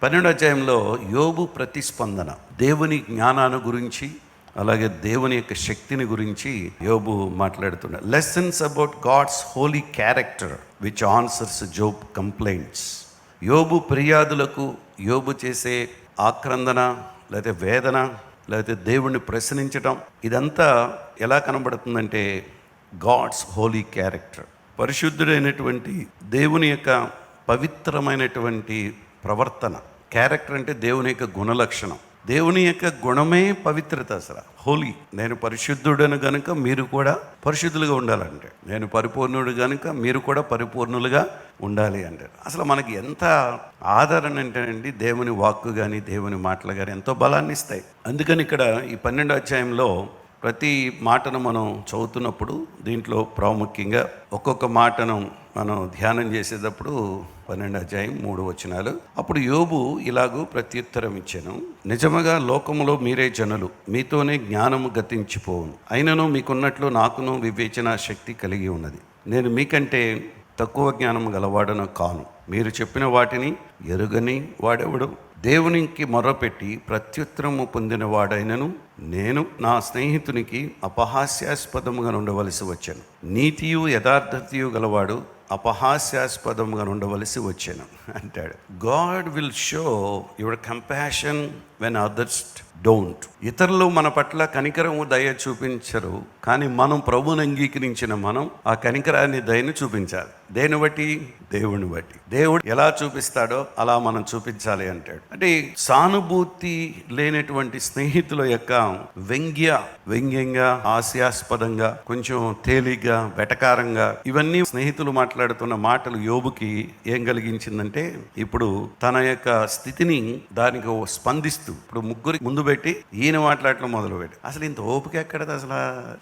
12వ అధ్యాయంలో యోబు ప్రతిస్పందన, దేవుని జ్ఞానాన్ని గురించి, అలాగే దేవుని యొక్క శక్తిని గురించి యోబు మాట్లాడుతున్నాడు. Lessons about God's holy character which answers Job complaints. యోబు ఫిర్యాదులకు, యోబు చేసే ఆక్రందన లేదా వేదన లేకపోతే దేవుణ్ణి ప్రశ్నించటం, ఇదంతా ఎలా కనబడుతుందంటే గాడ్స్ హోలీ క్యారెక్టర్, పరిశుద్ధుడైనటువంటి దేవుని యొక్క పవిత్రమైనటువంటి ప్రవర్తన. క్యారెక్టర్ అంటే దేవుని యొక్క గుణలక్షణం. దేవుని యొక్క గుణమే పవిత్రత. అసలు హోలీ, నేను పరిశుద్ధుడను గనుక మీరు కూడా పరిశుద్ధులుగా ఉండాలంటే, నేను పరిపూర్ణుడు కనుక మీరు కూడా పరిపూర్ణులుగా ఉండాలి అంటారు. అసలు మనకి ఎంత ఆదరణ అంటేనండి, దేవుని వాక్కు కానీ దేవుని మాటలు కానీ ఎంతో బలాన్ని ఇస్తాయి. అందుకని ఇక్కడ ఈ 12వ అధ్యాయంలో ప్రతి మాటను మనం చదువుతున్నప్పుడు దీంట్లో ప్రాముఖ్యంగా ఒక్కొక్క మాటను మనం ధ్యానం చేసేటప్పుడు 12వ అధ్యాయం 3 వచనాలు. అప్పుడు యోబు ఇలాగూ ప్రత్యుత్తరం ఇచ్చాను, నిజముగా లోకములో మీరే జనులు, మీతోనే జ్ఞానము గతించిపోవును. అయినను మీకున్నట్లు నాకును వివేచన శక్తి కలిగి ఉన్నది. నేను మీకంటే తక్కువ జ్ఞానం గలవాడను కాను. మీరు చెప్పిన వాటిని ఎరుగని వాడెవడు? దేవునికి మొర్రపెట్టి ప్రత్యుత్తరము పొందిన వాడైనను నేను నా స్నేహితునికి అపహాస్యాస్పదముగా ఉండవలసి వచ్చాను. నీతియు యథార్థతయు గలవాడు అపహాస్యాస్పదముగా ఉండవలసి వచ్చాను అంటాడు. God will show your compassion when others don't. ఇతరులు మన పట్ల కనికరము దయ చూపించరు, కానీ మనం ప్రభువుని అంగీకరించిన మనం ఆ కనికరాన్ని దయను చూపించాలి. దేని బట్టి? దేవుని బట్టి. దేవుడు ఎలా చూపిస్తాడో అలా మనం చూపించాలి అంటాడు. అంటే సానుభూతి లేనటువంటి స్నేహితుల యొక్క వ్యంగ్యంగా, హాస్యాస్పదంగా, కొంచెం తేలిగ్గా, వెటకారంగా, ఇవన్నీ స్నేహితులు మాట్లాడుతున్న మాటలు యోబుకి ఏం కలిగించిందంటే, ఇప్పుడు తన యొక్క స్థితిని దానికి స్పందిస్తూ ఇప్పుడు ముగ్గురి ముందు పెట్టి ఈయన మాట్లాడటం మొదలుపెట్టి, అసలు ఇంత ఓపిక ఎక్కడది? అసలు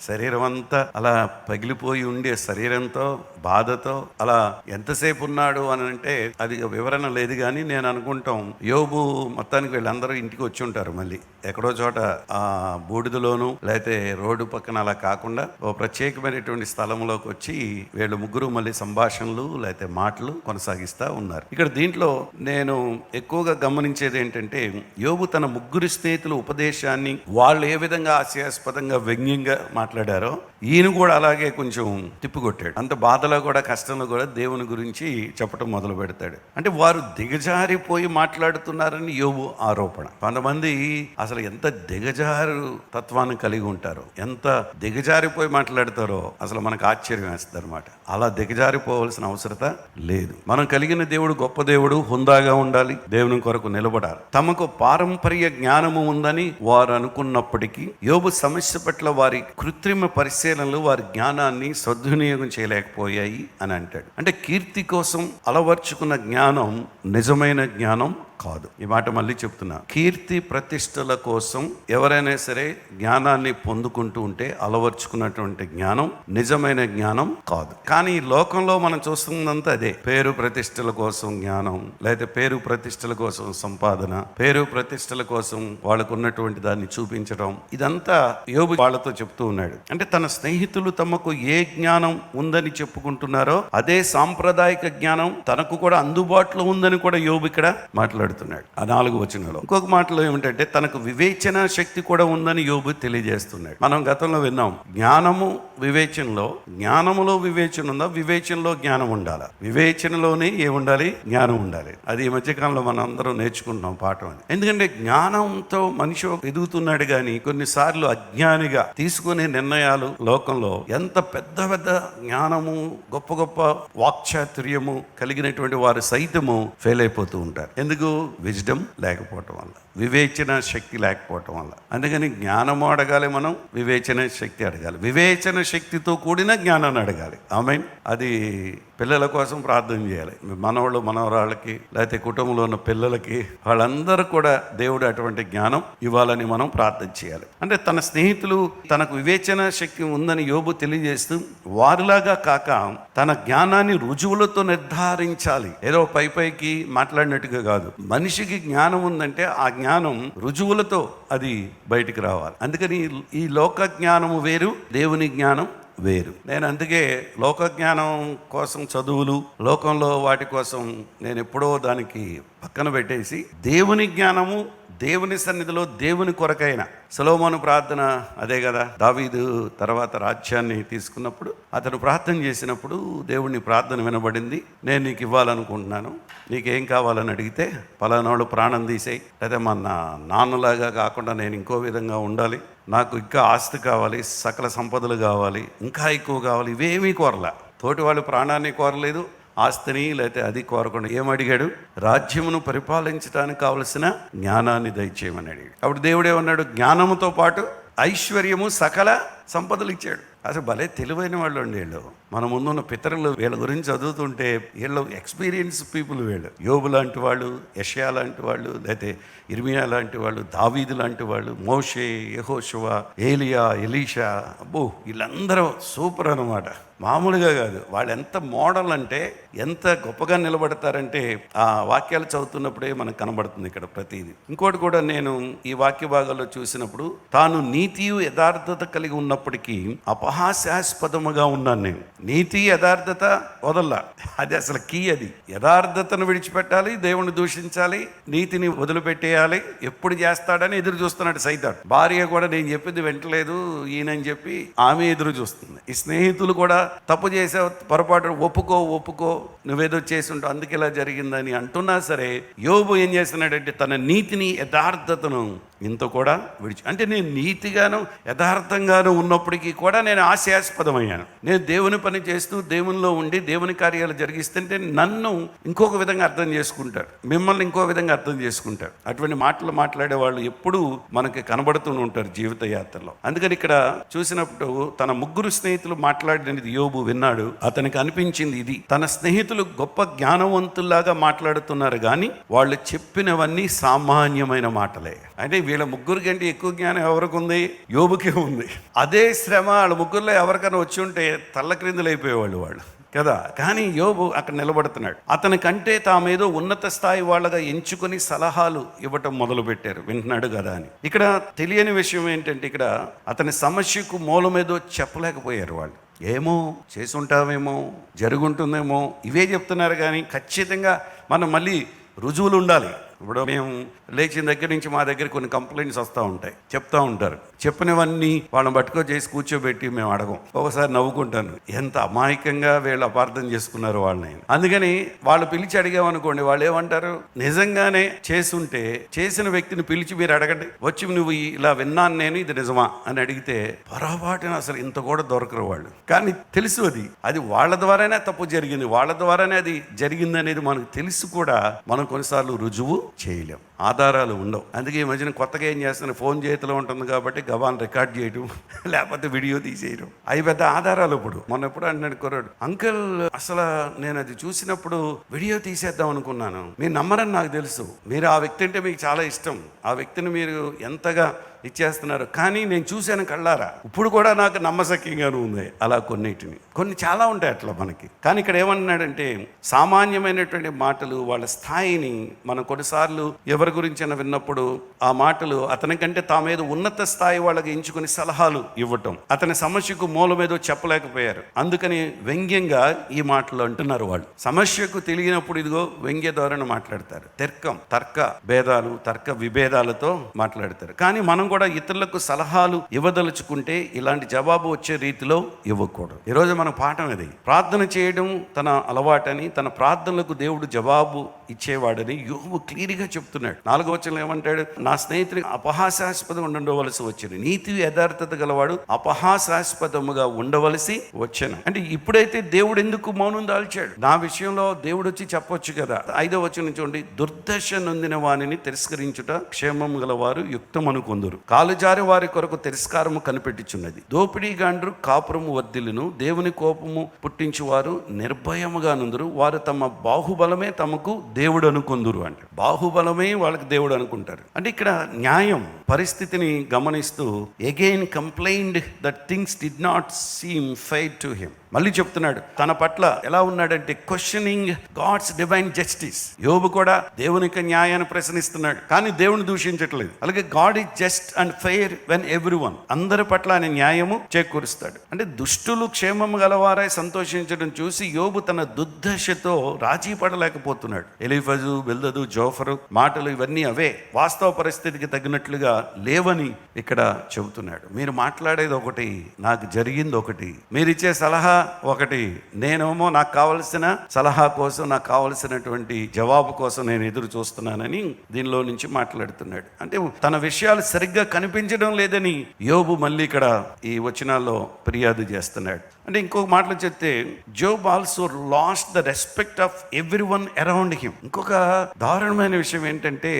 శరీరం అంతా అలా పగిలిపోయి ఉండే శరీరంతో, బాధతో అలా ఎంతసేపు ఉన్నాడు అని అంటే అది వివరణ లేదు. కానీ నేను అనుకుంటాం యోబు మొత్తానికి వీళ్ళందరూ ఇంటికి వచ్చి ఉంటారు. మళ్ళీ ఎక్కడో చోట ఆ బూడిదలోను లేకపోతే రోడ్డు పక్కన అలా కాకుండా ఓ ప్రత్యేకమైనటువంటి స్థలంలోకి వచ్చి వీళ్ళు ముగ్గురు మళ్ళీ సంభాషణలు లేకపోతే మాటలు కొనసాగిస్తూ ఉన్నారు. ఇక్కడ దీంట్లో నేను ఎక్కువగా గమనించేది ఏంటంటే, యోబు తన ముగ్గురు స్నేహితులు ఉపదేశాన్ని వాళ్ళు ఏ విధంగా హాస్యాస్పదంగా వ్యంగ్యంగా మాట్లాడారో ఈయన కూడా అలాగే కొంచెం తిప్పికొట్టాడు. అంత బాధలో కూడా, కష్టంలో కూడా దేవుని గురించి చెప్పడం మొదలు పెడతాడు. అంటే వారు దిగజారిపోయి మాట్లాడుతున్నారని యోబు ఆరోపణ. కొంతమంది అసలు ఎంత దిగజారు తత్వాన్ని కలిగి ఉంటారో, ఎంత దిగజారిపోయి మాట్లాడతారో అసలు మనకు ఆశ్చర్యం వేస్తుంది అనమాట. అలా దిగజారిపోవలసిన అవసరత లేదు. మనం కలిగిన దేవుడు గొప్ప దేవుడు, హుందాగా ఉండాలి, దేవుని కొరకు నిలబడాలి. తమకు పారంపర్య జ్ఞానము ఉందని వారు అనుకున్నప్పటికీ యోబు సమస్య పట్ల వారి కృత్రిమ పరిశీలనలు వారి జ్ఞానాన్ని సద్వినియోగం చేయలేకపోయాయి అని అంటాడు. అంటే కీర్తి కోసం అలవర్చుకున్న జ్ఞానం నిజమైన జ్ఞానం కాదు. ఈ మాట మళ్ళీ చెప్తున్నా, కీర్తి ప్రతిష్టల కోసం ఎవరైనా సరే జ్ఞానాన్ని పొందుకుంటూ ఉంటే అలవర్చుకున్నటువంటి జ్ఞానం నిజమైన జ్ఞానం కాదు. కానీ ఈ లోకంలో మనం చూస్తున్నంత అదే, పేరు ప్రతిష్టల కోసం జ్ఞానం, లేదా పేరు ప్రతిష్టల కోసం సంపాదన, పేరు ప్రతిష్టల కోసం వాళ్ళకు ఉన్నటువంటి దాన్ని చూపించడం, ఇదంతా యోబు వాళ్ళతో చెప్తూ ఉన్నాడు. అంటే తన స్నేహితులు తమకు ఏ జ్ఞానం ఉందని చెప్పుకుంటున్నారో అదే సాంప్రదాయిక జ్ఞానం తనకు కూడా అందుబాటులో ఉందని కూడా యోబు ఇక్కడ మాట్లాడుతున్నాడు. ఆ 4 వచనంలో ఇంకొక మాటలో ఏమిటంటే, తనకు వివేచన శక్తి కూడా ఉందని యోబు తెలియజేస్తున్నాడు. మనం గతంలో విన్నాం, జ్ఞానములో వివేచన ఉందా? వివేచనలో జ్ఞానం ఉండాలా? వివేచనలోనే ఏముండాలి? జ్ఞానం ఉండాలి. అది ఈ మధ్యకాలంలో మనం అందరం నేర్చుకుంటున్నాం పాఠం అని. ఎందుకంటే జ్ఞానంతో మనిషి ఎదుగుతున్నాడు, కానీ కొన్నిసార్లు అజ్ఞానిగా తీసుకునే నిర్ణయాలు లోకంలో ఎంత పెద్ద పెద్ద జ్ఞానము, గొప్ప గొప్ప వాక్చాతుర్యము కలిగినటువంటి వారు సైతము ఫెయిల్ అయిపోతూ ఉంటారు. ఎందుకు? విజ్డమ్ లేకపోవటం వల్ల, వివేచన శక్తి లేకపోవటం వల్ల. అందుకని జ్ఞానము అడగాలి, మనం వివేచన శక్తి అడగాలి, వివేచన శక్తితో కూడిన జ్ఞానాన్ని అడగాలి. ఆమేన్. అది పిల్లల కోసం ప్రార్థన చేయాలి. మనవాళ్ళు, మనవరాళ్ళకి, లేకపోతే కుటుంబంలో ఉన్న పిల్లలకి, వాళ్ళందరూ కూడా దేవుడు అటువంటి జ్ఞానం ఇవ్వాలని మనం ప్రార్థన చేయాలి. అంటే తన స్నేహితులు తనకు వివేచన శక్తి ఉందని యోబు తెలియజేస్తూ, వారిలాగా కాక తన జ్ఞానాన్ని రుజువులతో నిర్ధారించాలి. ఏదో పైకి మాట్లాడినట్టుగా కాదు. మనిషికి జ్ఞానం ఉందంటే ఆ జ్ఞానం రుజువులతో అది బయటికి రావాలి. అందుకని ఈ లోక జ్ఞానము వేరు, దేవుని జ్ఞానం వేరు. నేను అందుకే లోకజ్ఞానం కోసం చదువులు, లోకంలో వాటి కోసం నేను ఎప్పుడో దానికి పక్కన పెట్టేసి దేవుని జ్ఞానము, దేవుని సన్నిధిలో దేవుని కొరకైన సొలొమోను ప్రార్థన అదే కదా. దావీదు తర్వాత రాజ్యాన్ని తీసుకున్నప్పుడు అతను ప్రార్థన చేసినప్పుడు దేవుని ప్రార్థన వినబడింది. నేను నీకు ఇవ్వాలనుకుంటున్నాను, నీకేం కావాలని అడిగితే పలానాడు ప్రాణం తీసేయి, లేదా మా నాన్నలాగా కాకుండా నేను ఇంకో విధంగా ఉండాలి, నాకు ఇంకా ఆస్తి కావాలి, సకల సంపదలు కావాలి, ఇంకా ఎక్కువ కావాలి, ఇవేమీ కోరలా. తోటి వాళ్ళు ప్రాణాన్ని కోరలేదు, ఆస్తిని లేకపోతే అది కోరకుండా ఏమడిగాడు? రాజ్యమును పరిపాలించడానికి కావలసిన జ్ఞానాన్ని దయచేయమని అడిగాడు. అప్పుడు దేవుడు ఏమన్నాడు? జ్ఞానముతో పాటు ఐశ్వర్యము సకల సంపదలు ఇచ్చాడు. అసలు భలే తెలివైన వాళ్ళు అండి వీళ్ళు. మన ముందున్న పితరులు వీళ్ళ గురించి చదువుతుంటే వీళ్ళు ఎక్స్పీరియన్స్ పీపుల్. వీళ్ళు యోబు లాంటి వాళ్ళు, యెషయా లాంటి వాళ్ళు, లేకపోతే ఇర్మియా లాంటి వాళ్ళు, దావీదు లాంటి వాళ్ళు, మోషే, యెహోషువ, ఏలియా, ఎలీషా, అబ్బో వీళ్ళందరూ సూపర్ అన్నమాట. మామూలుగా కాదు. వాళ్ళు ఎంత మోడల్ అంటే ఎంత గొప్పగా నిలబడతారంటే ఆ వాక్యాలు చదువుతున్నప్పుడే మనకు కనబడుతుంది ఇక్కడ ప్రతిదీ. ఇంకోటి కూడా నేను ఈ వాక్య భాగాల్లో చూసినప్పుడు, తాను నీతియు యథార్థత కలిగి ఉన్నప్పటికీ అపహాస్యాస్పదముగా ఉన్నాను నేను. నీతి యథార్థత వదల్లా, అది అసలు కీ. అది యథార్థతను విడిచిపెట్టాలి, దేవుణ్ణి దూషించాలి, నీతిని వదిలిపెట్టేయాలి. ఎప్పుడు చేస్తాడని ఎదురు చూస్తున్నాడు సైతాన్. భార్య కూడా నేను చెప్పింది వింటలేదు ఈయనని చెప్పి ఆమె ఎదురు చూస్తుంది. ఈ స్నేహితులు కూడా తప్పు చేసావు, పొరపాటు ఒప్పుకో, నువ్వేదో చేసి ఉంటావు, అందుకే ఇలా జరిగిందని అంటున్నా సరే యోబు ఏం చేస్తున్నాడంటే తన నీతిని యథార్థతను ఇంత కూడా అంటే నేను నీతిగాను యథార్థంగాను ఉన్నప్పటికీ కూడా నేను ఆశయాస్పదమయ్యాను. నేను దేవుని పని చేస్తూ దేవునిలో ఉండి దేవుని కార్యాలు జరిగిస్తుంటే నన్ను ఇంకొక విధంగా అర్థం చేసుకుంటారు, మిమ్మల్ని ఇంకో విధంగా అర్థం చేసుకుంటారు. అటువంటి మాటలు మాట్లాడే వాళ్ళు ఎప్పుడూ మనకి కనబడుతూ ఉంటారు జీవిత యాత్రలో. అందుకని ఇక్కడ చూసినప్పుడు తన ముగ్గురు స్నేహితులు మాట్లాడినది యోబు విన్నాడు. అతనికి అనిపించింది ఇది, తన స్నేహితులు గొప్ప జ్ఞానవంతుల్లాగా మాట్లాడుతున్నారు కానీ వాళ్ళు చెప్పినవన్నీ సామాన్యమైన మాటలే. అంటే వీళ్ళ ముగ్గురు కంటే ఎక్కువ జ్ఞానం ఎవరికి ఉంది? యోబుకే ఉంది. అదే శ్రమ వాళ్ళ ముగ్గురులో ఎవరికైనా వచ్చి ఉంటే తల్ల క్రిందులు అయిపోయేవాళ్ళు వాళ్ళు కదా. కానీ యోబు అక్కడ నిలబడుతున్నాడు. అతనికంటే తామేదో ఉన్నత స్థాయి వాళ్ళగా ఎంచుకొని సలహాలు ఇవ్వటం మొదలుపెట్టారు, వింటున్నాడు కదా అని. ఇక్కడ తెలియని విషయం ఏంటంటే ఇక్కడ అతని సమస్యకు మూలమేదో చెప్పలేకపోయారు వాళ్ళు. ఏమో చేసి ఉంటామేమో, జరుగుంటుందేమో, ఇవే చెప్తున్నారు. కానీ ఖచ్చితంగా మనం మళ్ళీ రుజువులు ఉండాలి. ఇప్పుడు మేము లేచిన దగ్గర నుంచి మా దగ్గర కొన్ని కంప్లైంట్స్ వస్తూ ఉంటాయి, చెప్తూ ఉంటారు. చెప్పినవన్నీ వాళ్ళని పట్టుకో చేసి కూర్చోబెట్టి మేము అడగం. ఒకసారి నవ్వుకుంటాను, ఎంత అమాయకంగా వీళ్ళు అపార్థం చేసుకున్నారు వాళ్ళని. అందుకని వాళ్ళు పిలిచి అడిగామనుకోండి, వాళ్ళు ఏమంటారు? నిజంగానే చేసుంటే చేసిన వ్యక్తిని పిలిచి మీరు అడగండి, వచ్చి నువ్వు ఇలా విన్నాను నేను, ఇది నిజమా అని అడిగితే పొరపాటున అసలు ఇంత కూడా దొరకరు వాళ్ళు. కానీ తెలుసు అది వాళ్ళ ద్వారానే తప్పు జరిగింది, వాళ్ళ ద్వారానే అది జరిగింది అనేది మనకు తెలుసు కూడా మనం కొన్నిసార్లు రుజువు చేయలేం, ఆధారాలు ఉండవు. అందుకే ఈ మధ్యన కొత్తగా ఏం చేస్తున్నా, ఫోన్ చేతిలో ఉంటుంది కాబట్టి గబాన్ రికార్డ్ చేయడం, లేకపోతే వీడియో తీసేయడం, అవి పెద్ద ఆధారాలు. ఇప్పుడు మొన్న ఎప్పుడు అంటున్నాడు కుర్రాడు, అంకుల్ అసలు నేను అది చూసినప్పుడు వీడియో తీసేద్దాం అనుకున్నాను, మీరు నమ్మరని నాకు తెలుసు, మీరు ఆ వ్యక్తి అంటే మీకు చాలా ఇష్టం, ఆ వ్యక్తిని మీరు ఎంతగా ఇచ్చేస్తున్నారు, కానీ నేను చూశాను కళ్ళారా, ఇప్పుడు కూడా నాకు నమ్మశక్యంగానూ ఉంది. అలా కొన్ని చాలా ఉంటాయి అట్లా మనకి. కానీ ఇక్కడ ఏమన్నాడంటే సామాన్యమైనటువంటి మాటలు వాళ్ళ స్థాయిని మనం కొన్నిసార్లు ఎవరి గురించి విన్నప్పుడు ఆ మాటలు అతనికంటే తామేదో ఉన్నత స్థాయి వాళ్ళకి ఎంచుకుని సలహాలు ఇవ్వటం, అతని సమస్యకు మూలమేదో చెప్పలేకపోయారు, అందుకని వ్యంగ్యంగా ఈ మాటలు అంటున్నారు. వాళ్ళు సమస్యకు తెలియనప్పుడు ఇదిగో వ్యంగ్య ధోరణి మాట్లాడతారు, తర్క భేదాలు, తర్క విభేదాలతో మాట్లాడతారు. కానీ మనం కూడా ఇతరులకు సలహాలు ఇవ్వదలుచుకుంటే ఇలాంటి జవాబు వచ్చే రీతిలో ఇవ్వకూడదు. ఈరోజు మన పాఠం ఇది. ప్రార్థన చేయడం తన అలవాటని, తన ప్రార్థనలకు దేవుడు జవాబు ఇచ్చేవాడని యోబు క్లియర్గా చెప్తున్నాడు. 4వ వచనంలో ఏమంటాడు? నా స్నేహితునికి అపహాస్యాస్పదం ఉండవలసి వచ్చింది. నీతి యథార్థత గలవాడు అపహాస్యాస్పదముగా ఉండవలసి వచ్చాను. అంటే ఇప్పుడైతే దేవుడు ఎందుకు మౌనం దాల్చాడు? నా విషయంలో దేవుడు వచ్చి చెప్పొచ్చు కదా. 5వ వచనం చూడండి, దుర్దశ నొందిన వానిని తిరస్కరించుట క్షేమం గలవారు యుక్తమను కొందురు, కాలు జారి వారి కొరకు తిరస్కారము కనిపెట్టుచున్నది. దోపిడీగాండ్రు కాపురము వర్ధిల్లును, దేవుని కోపము పుట్టించువారు నిర్భయముగా నుందురు, వారు తమ బాహుబలమే తమకు దేవుడు అనుకుందురు అంటే బాహుబలమే వాళ్ళకి దేవుడు అనుకుంటారు. అంటే ఇక్కడ న్యాయం పరిస్థితిని గమనిస్తూ again complained that things did not seem fair to him. మళ్ళీ చెప్తున్నాడు తన పట్ల ఎలా ఉన్నాడంటే క్వశ్చనింగ్ గాడ్స్ డివైన్ జస్టిస్. యోబు కూడా దేవుని యొక్క న్యాయాన్ని ప్రశ్నిస్తున్నాడు, కానీ దేవుని దూషించట్లేదు. అలాగే God is just and fair when everyone, అందరి పట్ల ఆయన న్యాయము చేకూరుస్తాడు. అంటే దుష్టులు క్షేమము గలవారై సంతోషించడం చూసి యోబు తన దుర్దశతో రాజీ పడలేకపోతున్నాడు. ఎలీఫజు, బిల్దదు, జోఫరు మాటలు ఇవన్నీ అవే, వాస్తవ పరిస్థితికి తగినట్లుగా లేవని ఇక్కడ చెబుతున్నాడు. మీరు మాట్లాడేది ఒకటి, నాకు జరిగింది ఒకటి, మీరిచ్చే సలహా ఒకటి, నేనేమో నాకు కావలసిన సలహా కోసం, నాకు కావలసినటువంటి జవాబు కోసం నేను ఎదురు చూస్తున్నానని దీనిలో నుంచి మాట్లాడుతున్నాడు. అంటే తన విషయాలు సరిగ్గా కనిపించడం లేదని యోబు మళ్ళీ ఇక్కడ ఈ వచనాల్లో ఫిర్యాదు చేస్తున్నాడు. అంటే ఇంకొక మాటలు చెప్తే Job also last the respect of every one around him. ఇంకొక దారుణమైన విషయం ఏంటంటే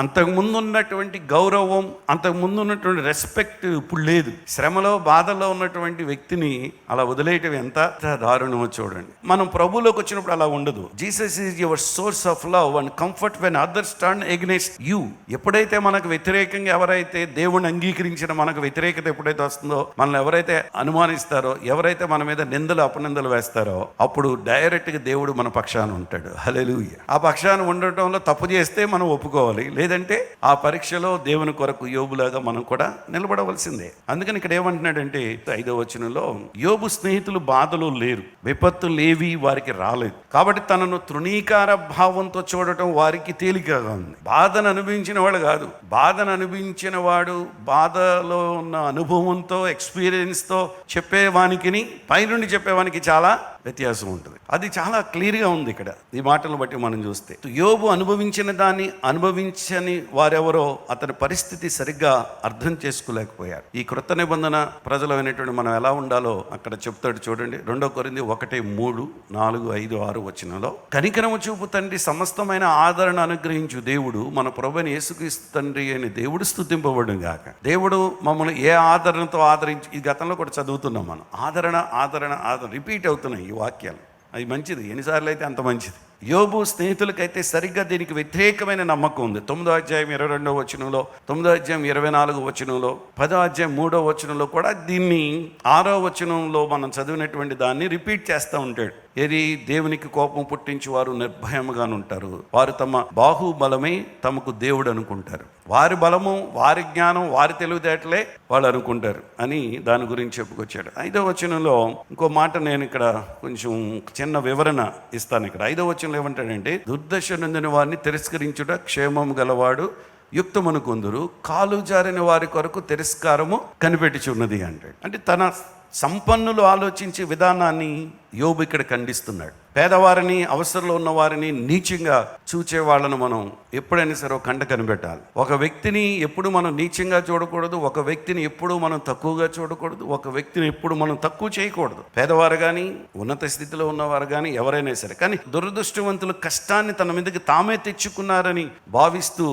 అంతకుముందు ఉన్నటువంటి గౌరవం, అంతకుముందు ఉన్నటువంటి రెస్పెక్ట్ ఇప్పుడు లేదు. శ్రమలో బాధల్లో ఉన్నటువంటి వ్యక్తిని అలా వదిలేయటం ఎంత దారుణమో చూడండి. మనం ప్రభువులోకి వచ్చినప్పుడు అలా ఉండదు. Jesus is your source of love and comfort when others turn against you. ఎప్పుడైతే మనకు వ్యతిరేకంగా ఎవరైతే దేవుణ్ణి అంగీకరించిన మనకు వ్యతిరేకత ఎప్పుడైతే వస్తుందో, మనల్ని ఎవరైతే అనుమానిస్తారో, ఎవరైతే మన మీద నిందలు అపనిందలు వేస్తారో, అప్పుడు డైరెక్ట్గా దేవుడు మన పక్షాన ఉంటాడు. హల్లెలూయా. ఆ పక్షాన ఉండటంలో తప్పు చేస్తే మనం ఒప్పుకోవాలి, లేదంటే ఆ పరీక్షలో దేవుని కొరకు యోబులాగా మనం కూడా నిలబడవలసిందే. అందుకని ఇక్కడ ఏమంటున్నాడంటే 5వ వచనంలో యోబు స్నేహితులు బాధలో లేరు, విపత్తులేవి వారికి రాలేదు, కాబట్టి తనను తృణీకార భావంతో చూడటం వారికి తేలికగా ఉంది. బాధను అనుభవించిన వాడు కాదు, బాధను అనుభవించిన వాడు బాధలో ఉన్న అనుభవంతో, ఎక్స్పీరియన్స్తో చెప్పేవానికి పైనుండి చెప్పేవానికి చాలా వ్యత్యాసం ఉంటుంది. అది చాలా క్లియర్గా ఉంది ఇక్కడ ఈ మాటలను బట్టి మనం చూస్తే. యోబు అనుభవించిన దాన్ని అనుభవించని వారెవరో అతని పరిస్థితి సరిగ్గా అర్థం చేసుకోలేకపోయారు. ఈ క్రొత్త నిబంధన ప్రజలైనటువంటి మనం ఎలా ఉండాలో అక్కడ చెప్తాడు చూడండి. 2 కొరింథీ 1:3, 4, 5, 6 వచనంలో, కనికరము చూపు తండ్రి, సమస్తమైన ఆదరణ అనుగ్రహించు దేవుడు, మన ప్రభువైన యేసుక్రీస్తు తండ్రి అయిన దేవుడు స్తుతింపబడును గాక. దేవుడు మమ్మల్ని ఏ ఆదరణతో ఆదరించి, ఈ గతంలో కూడా చదువుతున్నాం మనం, ఆదరణ ఆదరణ ఆదరణ రిపీట్ అవుతున్నాయి ఈ వాక్యాలు. అది మంచిది, ఎన్నిసార్లు అయితే అంత మంచిది. యోబు స్నేహితులకైతే సరిగ్గా దీనికి వ్యతిరేకమైన నమ్మకం ఉంది. 9వ అధ్యాయం 22వ వచనంలో, 9వ అధ్యాయం 24వ వచనంలో, 10వ అధ్యాయం 3వ వచనంలో కూడా దీన్ని 6వ వచనంలో మనం చదివినటువంటి దాన్ని రిపీట్ చేస్తూ ఉంటాడు. ఏది? దేవునికి కోపం పుట్టించి వారు నిర్భయముగానుంటారు, వారు తమ బాహుబలమే తమకు దేవుడు అనుకుంటారు, వారి బలము, వారి జ్ఞానం, వారి తెలివితేటలే వాళ్ళు అనుకుంటారు అని దాని గురించి చెప్పుకొచ్చాడు. 5వ వచనంలో ఇంకో మాట నేను ఇక్కడ కొంచెం చిన్న వివరణ ఇస్తాను. ఇక్కడ 5వ వచనంలో ఏమంటాడంటే, దుర్దశ నొందిన వారిని తిరస్కరించుట క్షేమము గలవాడు యుక్తమును కొందరు, కాలు జారిన వారి కొరకు తిరస్కారము కనిపెట్టుచున్నది అంటాడు. అంటే తన సంపన్నులు ఆలోచించే విధానాన్ని యోబు ఇక్కడ ఖండిస్తున్నాడు. పేదవారిని, అవసరంలో ఉన్న వారిని నీచంగా చూచే వాళ్ళను మనం ఎప్పుడైనా సరే ఒక కంట కనిపెట్టాలి. ఒక వ్యక్తిని ఎప్పుడు మనం నీచంగా చూడకూడదు, ఒక వ్యక్తిని ఎప్పుడు మనం తక్కువగా చూడకూడదు, ఒక వ్యక్తిని ఎప్పుడు మనం తక్కువ చేయకూడదు. పేదవారు కానీ, ఉన్నత స్థితిలో ఉన్నవారు కానీ, ఎవరైనా సరే. కానీ దురదృష్టవంతులు కష్టాన్ని తన మీదకి తామే తెచ్చుకున్నారని భావిస్తూ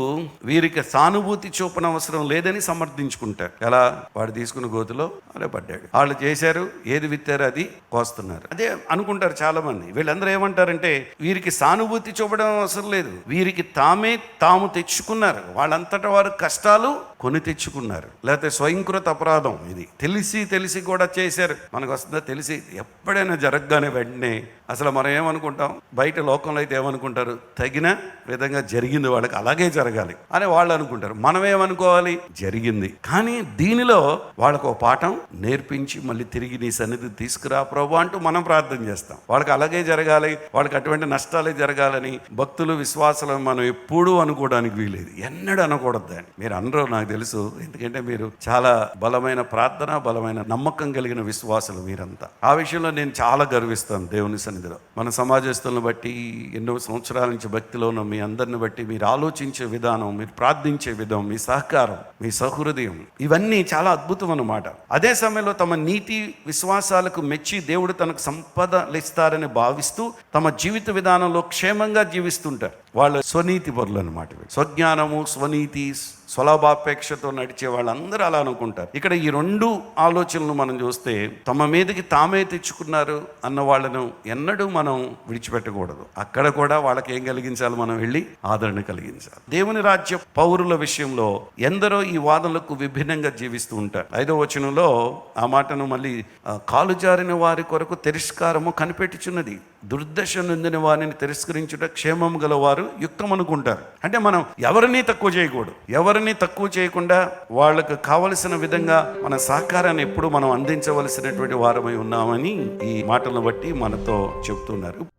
వీరికి సానుభూతి చూపన అవసరం లేదని సమర్థించుకుంటారు. ఎలా? వాడు తీసుకున్న గోతులో అలా పడ్డాడు, వాళ్ళు చేశారు, ఏది విత్తారు అది కోస్తున్నారు, అదే అనుకుంటారు చాలా మంది. వీళ్ళందరూ ఏమంటారంటే, వీరికి సానుభూతి చూపడం అవసరం లేదు, వీరికి తాము తెచ్చుకున్నారు, వాళ్ళంతటా వారు కష్టాలు కొని తెచ్చుకున్నారు. లేకపోతే స్వయంకృత అపరాధం ఇది, తెలిసి కూడా చేశారు. మనకు వస్తుందా? తెలిసి ఎప్పుడైనా జరగగానే వెంటనే అసలు మనం ఏమనుకుంటాం, బయట లోకంలో అయితే ఏమనుకుంటారు, తగిన విధంగా జరిగింది, వాళ్ళకి అలాగే జరగాలి అని వాళ్ళు అనుకుంటారు. మనం ఏమనుకోవాలి, జరిగింది. కానీ దీనిలో వాళ్ళకు ఒక పాఠం నేర్పించి మళ్ళీ తిరిగి నీ సన్నిధి తీసుకురా ప్రభు అంటూ మనం ప్రార్థన చేస్తాం. వాళ్ళకి అలాగే జరగాలి, వాళ్ళకి అటువంటి నష్టాలే జరగాలని భక్తులు, విశ్వాసాలు మనం ఎప్పుడూ అనుకోవడానికి వీలేదు, ఎన్నడూ అనకూడదు అని. మీరు అనరు, నాకు తెలుసు, ఎందుకంటే మీరు చాలా బలమైన ప్రార్థన, బలమైన నమ్మకం కలిగిన విశ్వాసులు మీరంతా. ఆ విషయంలో నేను చాలా గర్విస్తాను దేవుని సన్నిధిలో. మన సమాజస్తులను బట్టి, ఎన్నో సంవత్సరాల నుంచి భక్తిలో ఉన్న మీ అందరిని బట్టి, మీరు ఆలోచించే విధానం, మీరు ప్రార్థించే విధానం, మీ సహకారం, మీ సహృదయం, ఇవన్నీ చాలా అద్భుతం అన్నమాట. అదే సమయంలో తమ నీతి విశ్వాసాలకు మెచ్చి దేవుడు తనకు సంపదలిస్తారని భావిస్తూ తమ జీవిత విధానంలో క్షేమంగా జీవిస్తుంటారు. వాళ్ళ స్వనీతి పరులు అన్నమాట. స్వజ్ఞానము, స్వనీతి, స్వలాభాపేక్షతో నడిచే వాళ్ళందరూ అలా అనుకుంటారు. ఇక్కడ ఈ రెండు ఆలోచనలు మనం చూస్తే తమ మీదకి తామే తెచ్చుకున్నారు అన్న వాళ్ళను ఎన్నడూ మనం విడిచిపెట్టకూడదు. అక్కడ కూడా వాళ్ళకి ఏం కలిగించాలి? మనం వెళ్ళి ఆదరణ కలిగించాలి. దేవుని రాజ్య పౌరుల విషయంలో ఎందరో ఈ వాదనలకు విభిన్నంగా జీవిస్తూ ఉంటారు. 5వ వచనంలో ఆ మాటను మళ్ళీ కాలు జారిన వారి కొరకు తిరస్కారము కనిపెట్టుచున్నది, దుర్దశ నొందిన వారిని తిరస్కరించుట క్షేమం గల వారు యుక్తం అనుకుంటారు. అంటే మనం ఎవరిని తక్కువ చేయకూడదు. ఎవరిని తక్కువ చేయకుండా వాళ్ళకు కావలసిన విధంగా మన సహకారాన్ని ఎప్పుడు మనం అందించవలసినటువంటి వారమై ఉన్నామని ఈ మాటలను బట్టి మనతో చెప్తున్నారు.